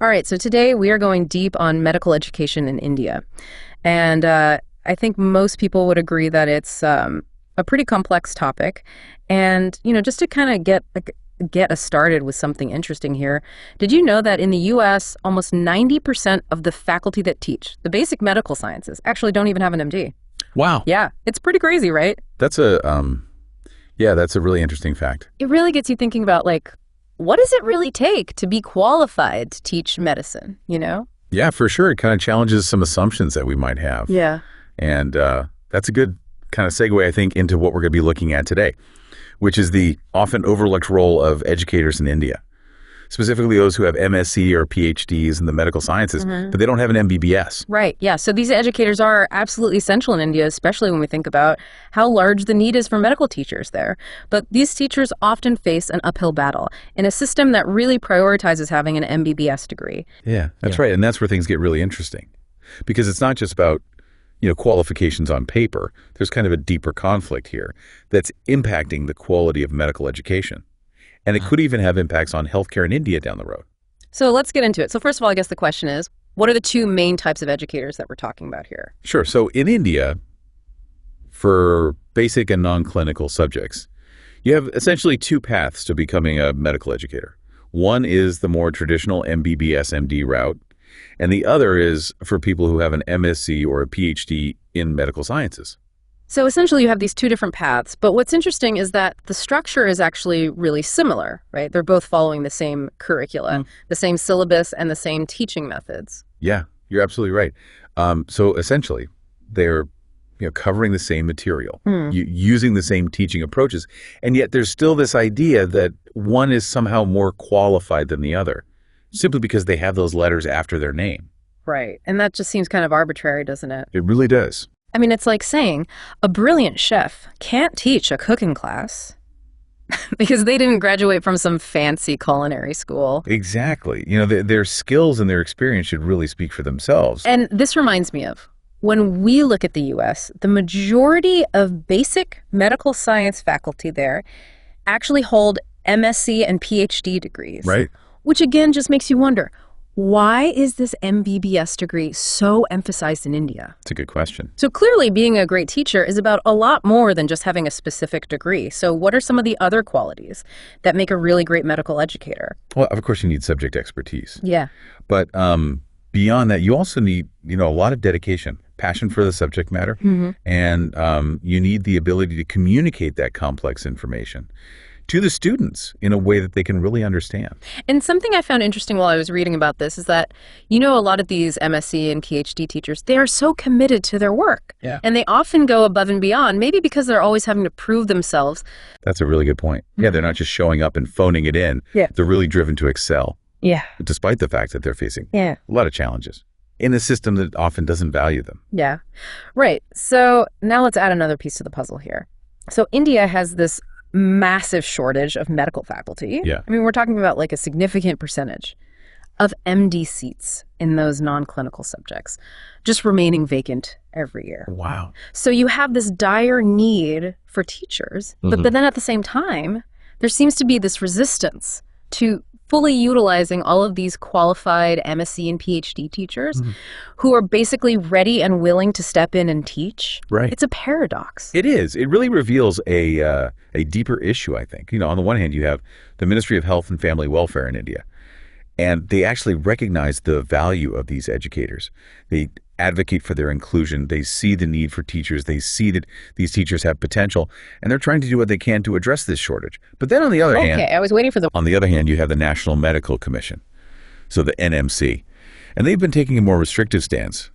All right, so today we are going deep on medical education in India. And I think most people would agree that it's a pretty complex topic. And, just to kind of get us started with something interesting here, did you know that in the U.S., almost 90% of the faculty that teach the basic medical sciences actually don't even have an M.D.? Wow. Yeah, it's pretty crazy, right? That's a really interesting fact. It really gets you thinking about, what does it really take to be qualified to teach medicine, Yeah, for sure. It kind of challenges some assumptions that we might have. Yeah. And that's a good kind of segue, I think, into what we're going to be looking at today, which is the often overlooked role of educators in India, specifically those who have M.Sc or Ph.Ds in the medical sciences, but they don't have an MBBS. Right, yeah. So these educators are absolutely essential in India, especially when we think about how large the need is for medical teachers there. But these teachers often face an uphill battle in a system that really prioritizes having an MBBS degree. Yeah, that's right. And that's where things get really interesting, because it's not just about qualifications on paper. There's kind of a deeper conflict here that's impacting the quality of medical education. And it could even have impacts on healthcare in India down the road. So let's get into it. So first of all, I guess the question is, what are the two main types of educators that we're talking about here? Sure. So in India, for basic and non-clinical subjects, you have essentially two paths to becoming a medical educator. One is the more traditional MBBS MD route, and the other is for people who have an MSc or a PhD in medical sciences. So essentially you have these two different paths, but what's interesting is that the structure is actually really similar, right? They're both following the same curricula, the same syllabus, and the same teaching methods. Yeah, you're absolutely right. So essentially, they're covering the same material, using the same teaching approaches, and yet there's still this idea that one is somehow more qualified than the other, simply because they have those letters after their name. Right, and that just seems kind of arbitrary, doesn't it? It really does. I mean, it's like saying a brilliant chef can't teach a cooking class because they didn't graduate from some fancy culinary school. Exactly. Their skills and their experience should really speak for themselves. And this reminds me of, when we look at the U.S., the majority of basic medical science faculty there actually hold MSc and PhD degrees. Right. Which again just makes you wonder, why is this MBBS degree so emphasized in India? It's a good question. So clearly being a great teacher is about a lot more than just having a specific degree. So what are some of the other qualities that make a really great medical educator? Well, of course you need subject expertise. Yeah. But beyond that, you also need, a lot of dedication, passion for the subject matter, and you need the ability to communicate that complex information to the students in a way that they can really understand. And something I found interesting while I was reading about this is that, a lot of these MSc and PhD teachers, they are so committed to their work. Yeah. And they often go above and beyond, maybe because they're always having to prove themselves. That's a really good point. Yeah, they're not just showing up and phoning it in. Yeah. They're really driven to excel. Yeah. Despite the fact that they're facing a lot of challenges in a system that often doesn't value them. Yeah. Right. So now let's add another piece to the puzzle here. So India has this massive shortage of medical faculty. Yeah. I mean, we're talking about a significant percentage of MD seats in those non-clinical subjects just remaining vacant every year. Wow. So you have this dire need for teachers, but then at the same time, there seems to be this resistance to fully utilizing all of these qualified MSc and PhD teachers who are basically ready and willing to step in and teach. Right. It's a paradox. It is. It really reveals a deeper issue, I think. On the one hand, you have the Ministry of Health and Family Welfare in India, and they actually recognize the value of these educators. They advocate for their inclusion. They see the need for teachers. They see that these teachers have potential, and they're trying to do what they can to address this shortage. But then on the other hand... Okay, I was waiting for On the other hand, you have the National Medical Commission, so the NMC, and they've been taking a more restrictive stance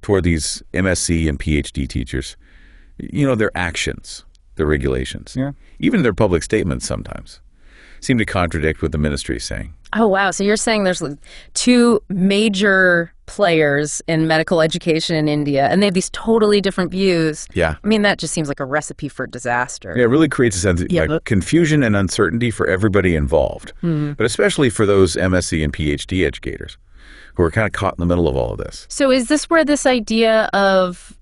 toward these MSc and PhD teachers. Their actions, their regulations, even their public statements sometimes seem to contradict what the ministry is saying. Oh, wow. So you're saying there's two major players in medical education in India, and they have these totally different views. Yeah. I mean, that just seems like a recipe for disaster. Yeah, it really creates a sense of confusion and uncertainty for everybody involved, but especially for those MSc and PhD educators who are kind of caught in the middle of all of this. So is this where this idea of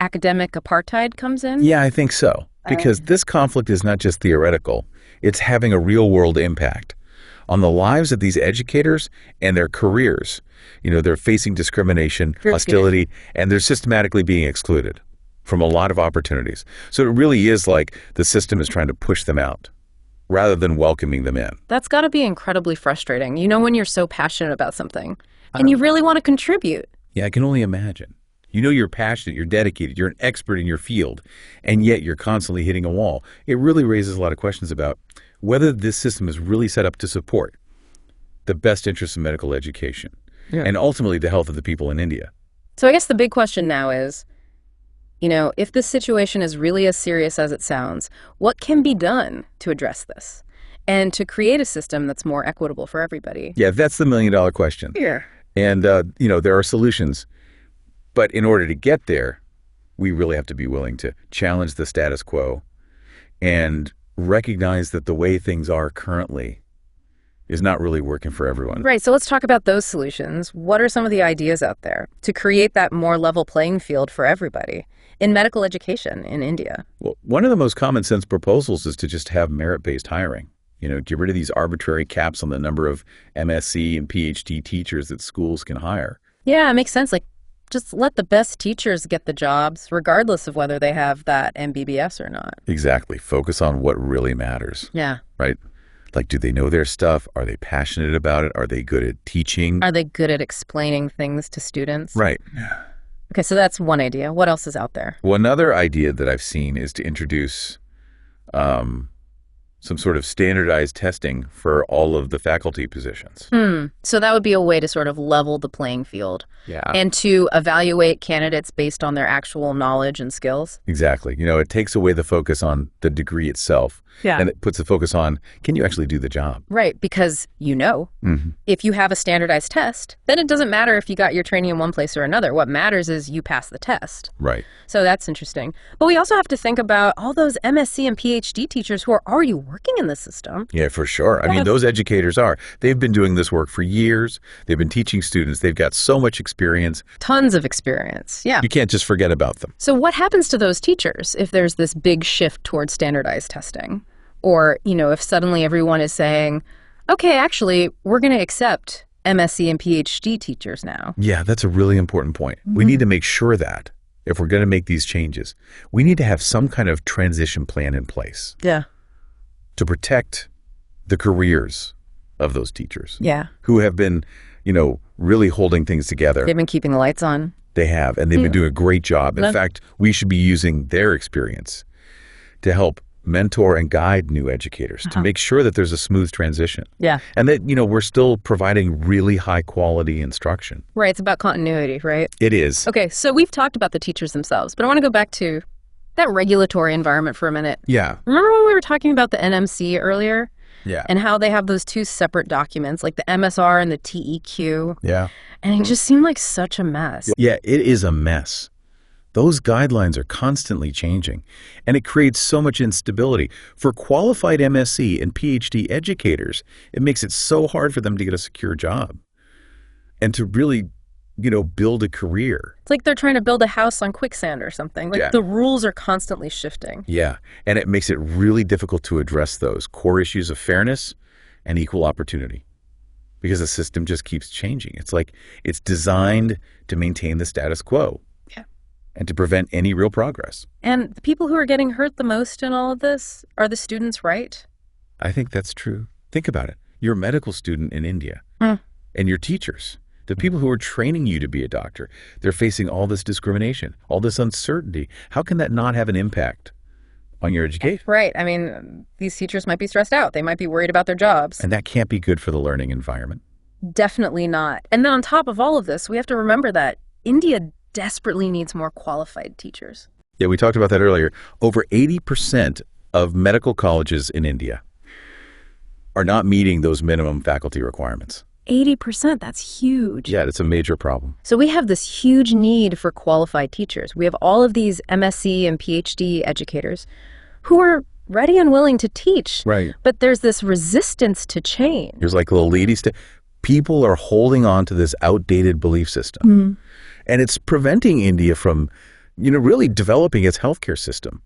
academic apartheid comes in? Yeah, I think so. Because this conflict is not just theoretical, it's having a real-world impact on the lives of these educators and their careers. They're facing discrimination, hostility, and they're systematically being excluded from a lot of opportunities. So it really is like the system is trying to push them out rather than welcoming them in. That's got to be incredibly frustrating. When you're so passionate about something and you really want to contribute. Yeah, I can only imagine. You're passionate, you're dedicated, you're an expert in your field, and yet you're constantly hitting a wall. It really raises a lot of questions about whether this system is really set up to support the best interests of medical education and ultimately the health of the people in India. So I guess the big question now is, if this situation is really as serious as it sounds, what can be done to address this and to create a system that's more equitable for everybody? Yeah, that's the million-dollar question. Yeah. And, there are solutions. But in order to get there, we really have to be willing to challenge the status quo and recognize that the way things are currently is not really working for everyone. Right. So let's talk about those solutions. What are some of the ideas out there to create that more level playing field for everybody in medical education in India? Well, one of the most common sense proposals is to just have merit-based hiring. Get rid of these arbitrary caps on the number of M.Sc and Ph.D. teachers that schools can hire. Yeah, it makes sense. Just let the best teachers get the jobs, regardless of whether they have that MBBS or not. Exactly. Focus on what really matters. Yeah. Right? Do they know their stuff? Are they passionate about it? Are they good at teaching? Are they good at explaining things to students? Right. Okay, so that's one idea. What else is out there? Well, another idea that I've seen is to introduce some sort of standardized testing for all of the faculty positions. So that would be a way to sort of level the playing field. Yeah. And to evaluate candidates based on their actual knowledge and skills. Exactly. It takes away the focus on the degree itself. Yeah. And it puts the focus on, can you actually do the job? Right, because if you have a standardized test, then it doesn't matter if you got your training in one place or another. What matters is you pass the test. Right. So that's interesting. But we also have to think about all those M.Sc and Ph.D. teachers who are already working in the system. Yeah, for sure. I mean, those educators they've been doing this work for years. They've been teaching students. They've got so much experience. Tons of experience. Yeah. You can't just forget about them. So what happens to those teachers if there's this big shift towards standardized testing? Or, if suddenly everyone is saying, okay, actually, we're going to accept M.Sc and Ph.D. teachers now. Yeah, that's a really important point. We need to make sure that if we're going to make these changes, we need to have some kind of transition plan in place. Yeah. To protect the careers of those teachers. Yeah. Who have been, really holding things together. They've been keeping the lights on. They have, and they've been doing a great job. In fact, we should be using their experience to help mentor and guide new educators to make sure that there's a smooth transition. Yeah. And that, we're still providing really high quality instruction. Right. It's about continuity, right? It is. Okay. So we've talked about the teachers themselves, but I want to go back to that regulatory environment for a minute. Yeah. Remember when we were talking about the NMC earlier? Yeah. And how they have those two separate documents, like the MSR and the TEQ. Yeah. And it just seemed like such a mess. Yeah, it is a mess. Those guidelines are constantly changing, and it creates so much instability. For qualified MSc and PhD educators, it makes it so hard for them to get a secure job and to really, build a career. It's like they're trying to build a house on quicksand or something. Like Yeah. the rules are constantly shifting. Yeah, and it makes it really difficult to address those core issues of fairness and equal opportunity because the system just keeps changing. It's like it's designed to maintain the status quo. And to prevent any real progress. And the people who are getting hurt the most in all of this are the students, right? I think that's true. Think about it. You're a medical student in India, and your teachers, the people who are training you to be a doctor, they're facing all this discrimination, all this uncertainty. How can that not have an impact on your education? Right. I mean, these teachers might be stressed out. They might be worried about their jobs. And that can't be good for the learning environment. Definitely not. And then on top of all of this, we have to remember that India desperately needs more qualified teachers. Yeah, we talked about that earlier. Over 80% of medical colleges in India are not meeting those minimum faculty requirements. 80%, that's huge. Yeah, it's a major problem. So we have this huge need for qualified teachers. We have all of these MSc and PhD educators who are ready and willing to teach. Right. But there's this resistance to change. There's like little ladies. People are holding on to this outdated belief system. And it's preventing India from, really developing its healthcare system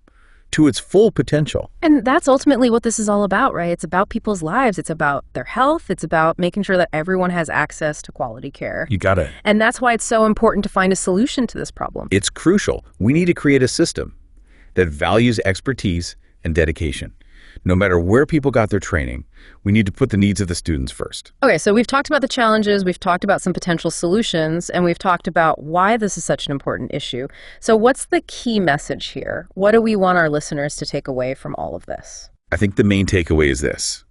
to its full potential. And that's ultimately what this is all about, right? It's about people's lives. It's about their health. It's about making sure that everyone has access to quality care. You got it. And that's why it's so important to find a solution to this problem. It's crucial. We need to create a system that values expertise and dedication. No matter where people got their training, we need to put the needs of the students first. Okay, so we've talked about the challenges, we've talked about some potential solutions, and we've talked about why this is such an important issue. So what's the key message here? What do we want our listeners to take away from all of this? I think the main takeaway is this.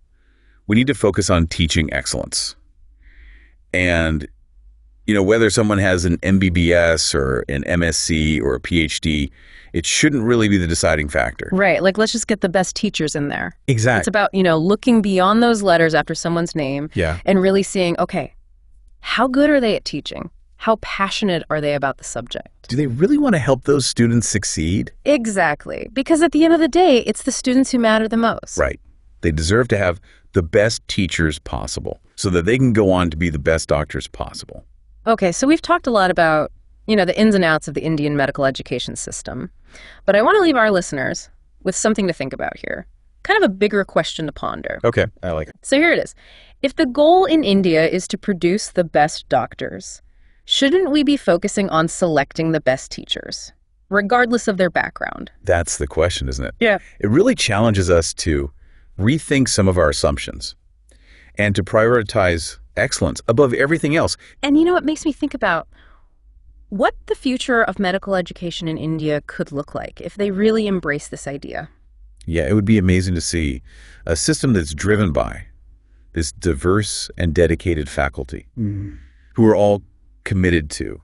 We need to focus on teaching excellence. And, whether someone has an MBBS or an M.Sc or a Ph.D., it shouldn't really be the deciding factor. Right. Like, let's just get the best teachers in there. Exactly. It's about, looking beyond those letters after someone's name Yeah. and really seeing, okay, how good are they at teaching? How passionate are they about the subject? Do they really want to help those students succeed? Exactly. Because at the end of the day, it's the students who matter the most. Right. They deserve to have the best teachers possible so that they can go on to be the best doctors possible. Okay, so we've talked a lot about, the ins and outs of the Indian medical education system. But I want to leave our listeners with something to think about here. Kind of a bigger question to ponder. Okay, I like it. So here it is. If the goal in India is to produce the best doctors, shouldn't we be focusing on selecting the best teachers, regardless of their background? That's the question, isn't it? Yeah. It really challenges us to rethink some of our assumptions and to prioritize excellence above everything else. And it makes me think about what the future of medical education in India could look like if they really embrace this idea. Yeah, it would be amazing to see a system that's driven by this diverse and dedicated faculty who are all committed to,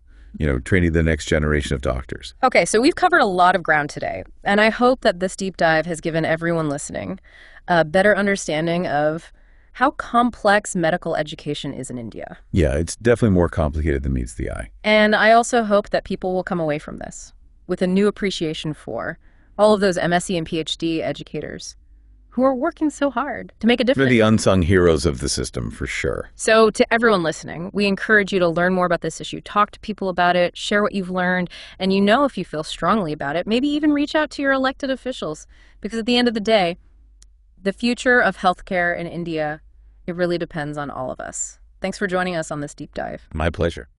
training the next generation of doctors. Okay, so we've covered a lot of ground today, and I hope that this deep dive has given everyone listening a better understanding of how complex medical education is in India. Yeah, it's definitely more complicated than meets the eye. And I also hope that people will come away from this with a new appreciation for all of those M.Sc and Ph.D. educators who are working so hard to make a difference. They're the unsung heroes of the system, for sure. So to everyone listening, we encourage you to learn more about this issue, talk to people about it, share what you've learned, and if you feel strongly about it, maybe even reach out to your elected officials, because at the end of the day, the future of healthcare in India, it really depends on all of us. Thanks for joining us on this deep dive. My pleasure.